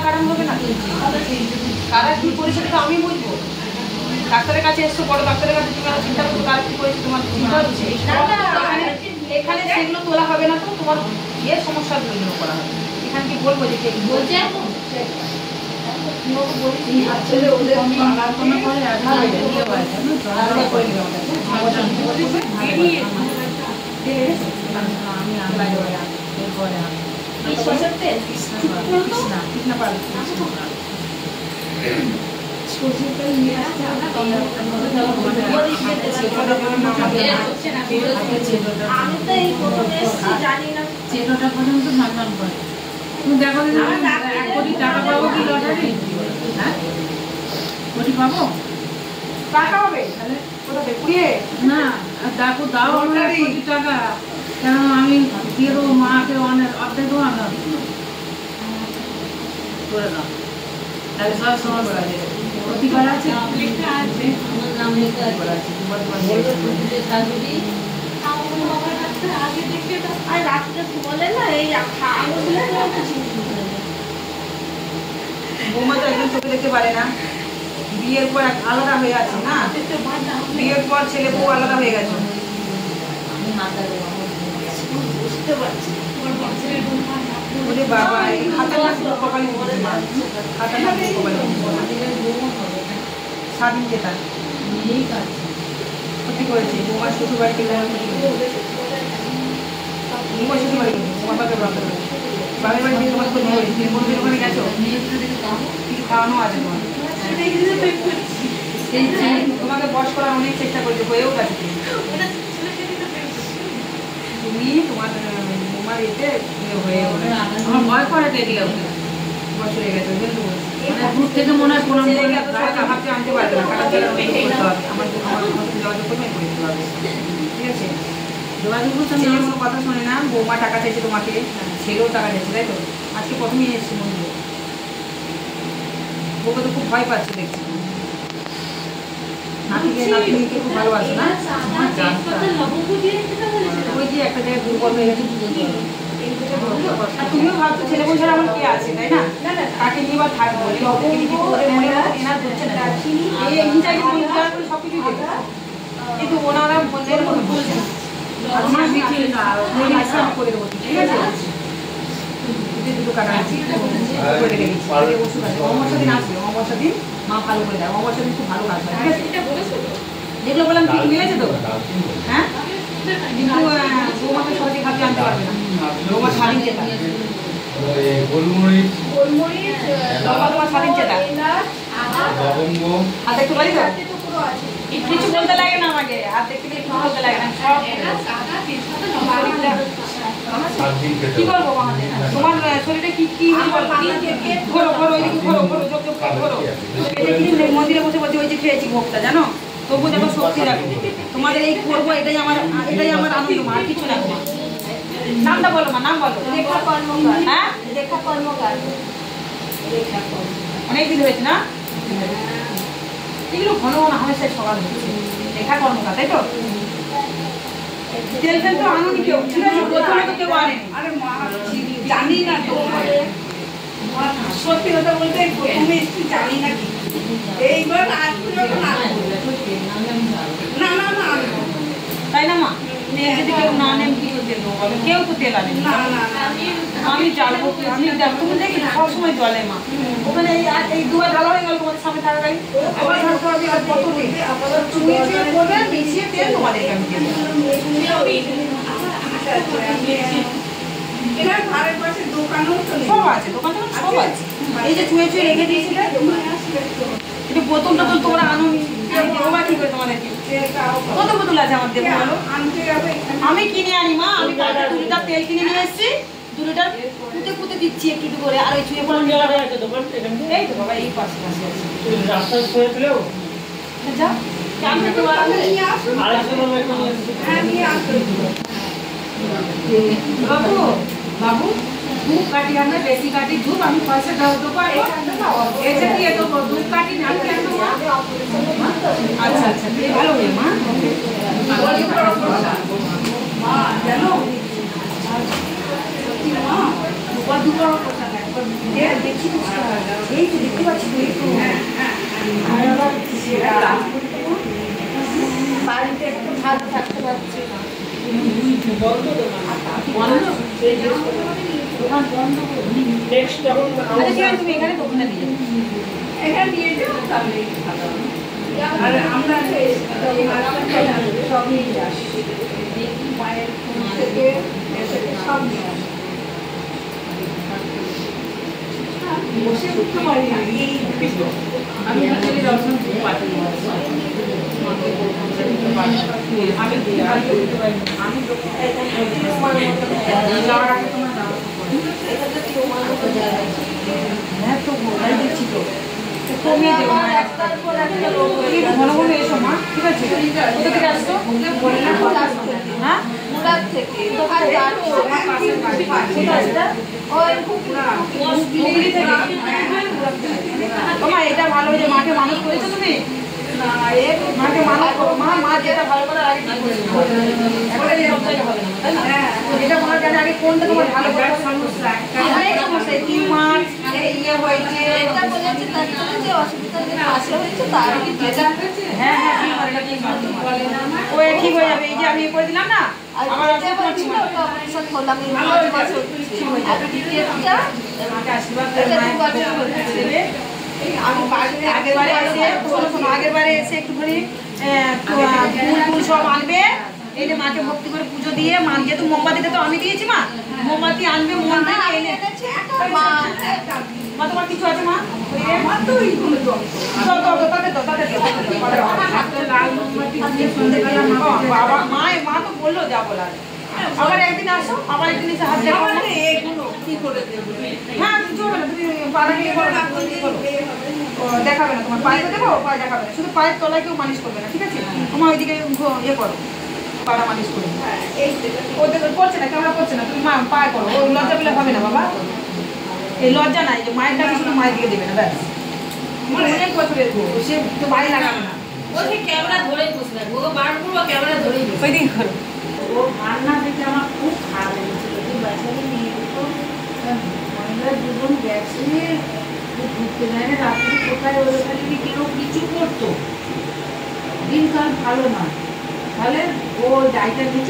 কাটানো হবে না? কারা কি করেছে তো আমি বুঝবো। ডাক্তারের কাছে এসছো, বড় ডাক্তারের কাছে তুমি চিন্তা করছো কারা কি করেছে, তোমার চিন্তা হচ্ছে এখানে সেগুলো তোলা হবে না, তো তোমার ইয়ে সমস্যাগুলো এগুলো করা হবে। এখানে কি বলবো যে কে বলছে চেটোটা পর্যন্ত মাগনান করে। তুমি দেখো 1 কোটি টাকা পাবো কি লটারি? হ্যাঁ, কোটি পাবো? টাকা হবে তাহলে কোথাতে কুড়িয়ে না, দেখো দাও আমার 1 কোটি টাকা, কেন আমি দিয়ে দেবো মাকে অনেক অর্ধেক দেবো না করে দাও, তাহলে সব সমস্যা আছে। অধিকার আছে, আমার নাম লেখা আছে, আগে দেখে আর রাত্রে বলে না এই বৌমা তো একদম চোখে দেখতে পারে না, বিয়ের পর আলাদা হয়ে আছে না, বিয়ের পর ছেলে বউ আলাদা হয়ে গেছে। বুঝতে পারছি ওরে বাবা, এই খাতা না পুরো কপালে মরে না, খাতা না পুরো কপালে স্বাধীন যেটা ক্ষতি করেছে বৌমার শ্বশুর বাড়িতে, বৌমার শ্বশুর বাড়ি তোমার বাপের বাপের বাড়ি দিয়ে তোমার ক্ষতি করেছে। তুমি কোনোদিন ওখানে গেছো? কিছু খাওয়ানো আছে তোমার, তোমাকে বস করার অনেক চেষ্টা করেছে, হয়েও গেছে। তুমি তোমার বৌমার এতে হয়ে আমার ভয় করে দেখলে বস হয়ে গেছে, ওই জন্য দূর থেকে মনে হয় কোনো ভাবতে আনতে পারবে না, আমার যোগাযোগ করবে করে দিতে হবে, ঠিক আছে? যোগাযোগ ছেলে কোনো কথা শোনে না, বৌমা টাকা চাইছে তোমাকে, ছেলেও টাকা চাইছে, তাই তো? আজকে প্রথমেই এসছি মন্দিরে, বউকে তো খুব ভয় পাচ্ছে দেখছি, নাতিকে খুব ভালোবাসে না? ওই যে একটা জায়গায় দুর্বল হয়ে গেছে, তুমিও ভাবছো ছেলে বউ ছাড়া আমার কে আছে, তাই না? তাকে নিয়ে বা থাকবো, সবকিছুই দেবে, কিন্তু ওনারা বললেন করে দেবো, ঠিক আছে? দুটো কাটা আছে অমাবস্যা দিন আসবে, অমাবস্যা দিন মা ভালো করে দেয়, অমাবস্যা দিন খুব ভালো কাজ হয়, ঠিক আছে? যেগুলো বললাম ঠিক মিলেছে তো? হ্যাঁ, কিন্তু বৌমাকে সহজে খাতে আনতে পারবে না, বৌমা স্বাধীন চেতা, তোমার স্বাধীন চেতা। হাতে একটু বলি তো, কিছু বলতে লাগে না আমাকে, হাত দেখতে কিছু বলতে লাগে না, সব কি করবো তোমার শরীরে কি কি ঘোরো ঘোরো ওইদিকে ঘোরো ঘোরো যোগ যোগ ঘোরো, মন্দিরে বসে বসে ওই যে খেয়েছি ভোগটা জানো, তবু দেখো শক্তি রাখো, তোমাদের এই করবো, এটাই আমার আনন্দ, মা আর কিছু না। নামটা বলো মা, নাম বলো। হ্যাঁ, অনেকদিন হয়েছে না, এগুলো ঘন ঘন হামেশাই সকাল হচ্ছে, লেখা কর্মকার, তাই তো? তেল ফেল তো আনুনি কেউ, ঠিক আছে? প্রথমে তো কেউ আনেনি, জানি না তো, সত্যি কথা বলতে প্রথমে একটু জানি না, কি এইবার না তাই না মা? যদি কেউ না নেন কি তেল দেবো বলো, কেউ তো তেল আনেনি, আমি জ্বালবো, আমি তুমি দেখি সবসময় জলে মা, ওখানে এই দুবার ঢালা হয়ে গেল তোমাদের সামনে থাকা গাড়ি, আবার ঢালতে হবে, আর কত দিন চুয়ে চুয়ে করবে, মিশিয়ে তেল তোমাদেরকে আমি দেবো। সব আছে, দোকানটা সব আছে, এই যে চুয়ে চুয়ে রেখে দিয়েছিলে, কিন্তু বোতল টোতল তোমরা আনুনি, কি করে তোমাদেরকে কত বোতল আছে আমার দেবো বলো? আমি কিনে আনি মা, আমি 2 লিটার তেল কিনে নিয়ে এসেছি, 2 লিটার কুটে কুটে দিচ্ছি একটু একটু করে, আর ওই চুয়ে পড়ে এই তো বাবা এই পাশে আছে, রাস্তা করে দিলেও যা আমি তো বাবু বাবু ধূপ কাটি, আমরা বেশি কাটি ধূপ, আমি পয়সা দাও তো পারবো, এসে দিয়ে দেবো, ধূপ কাটি না কেন? আচ্ছা আচ্ছা, ভালো হয়ে মা, জানো দুবার দেখছি তো এই তো দেখতে পাচ্ছি তো এই তো আর আবার বাড়িতে একটু ভালো থাকতে পারছি না। বন্ধ দোকান বন্ধ নেক্সট যখন তুমি এখানে দোকানে দিয়ে এখানে নিয়ে যাও তাহলে ভালো। আর আমরা সব নিয়ে আসি দেখি মায়ের থেকে সব নিয়ে আসি বসে উঠতে পারি না এই আমি নিজেরই দর্শন পাঠিয়ে আমি হ্যাঁ তো মোবাইল দিচ্ছি তো কমিয়ে দেবো ঘন ঘন এসো মা ঠিক আছে কোথা থেকে আসতো হ্যাঁ মুরাদ থেকে তোমার এটা ভালো যে মাকে মানুষ করেছো তুমি মাকে মানুষ করো মা যেটা ভালো করে আগে এটা মনে হয় আগে কোনটা তোমার ভালো সমস্যা কি মার ইয়ে হয়েছে হ্যাঁ ও ঠিক হয়ে যাবে এই যে আমি করে দিলাম না আমার আগের বারে এসে একটুখানি ফুল সব আনবে এই যে মাকে ভক্তি করে পুজো দিয়ে মা যেহেতু মোমবাতিটা তো আমি দিয়েছি মা মোমবাতি আনবে মন মা তোমার কিছু আছে মা বাবা মা তো বললো যা বলার আবার একদিন আসো আবার একদিন এসে হাত দেখাবো হ্যাঁ কিছু হবে না তুমি দেখাবে না তোমার পায়ে দেবো পায়ে দেখাবে না শুধু পায়ের তলায় কেউ মালিশ করবে না ঠিক আছে তোমার ওইদিকে ইয়ে করো পাড়া মালিশ করবে ওদের করছে না ক্যামেরা করছে না তুমি মা পায়ে করো ওই লজ্জা পেলে হবে না বাবা এই লজ্জা নাই যে মায়ের ডাকে শুধু মায়ের দিকে দেবে না ব্যাস অনেক বছরের সে তো বাড়ি লাগাবে না ক্যামেরা ধরেই বসে থাকবো বারবার ক্যামেরা ধরেই ওই দিন করো ও রান্না দেখে আমার খুব খারাপ লেগেছিল তুই বাচ্চাকে নিয়ে যেত মহিলা জীবন গেছে ঘুরতে যায় না রাত্রি কোথায় ওদের খালি কেউ কিছু করতো দিনকাল ভালো না তাহলে ও ডাইটা দিত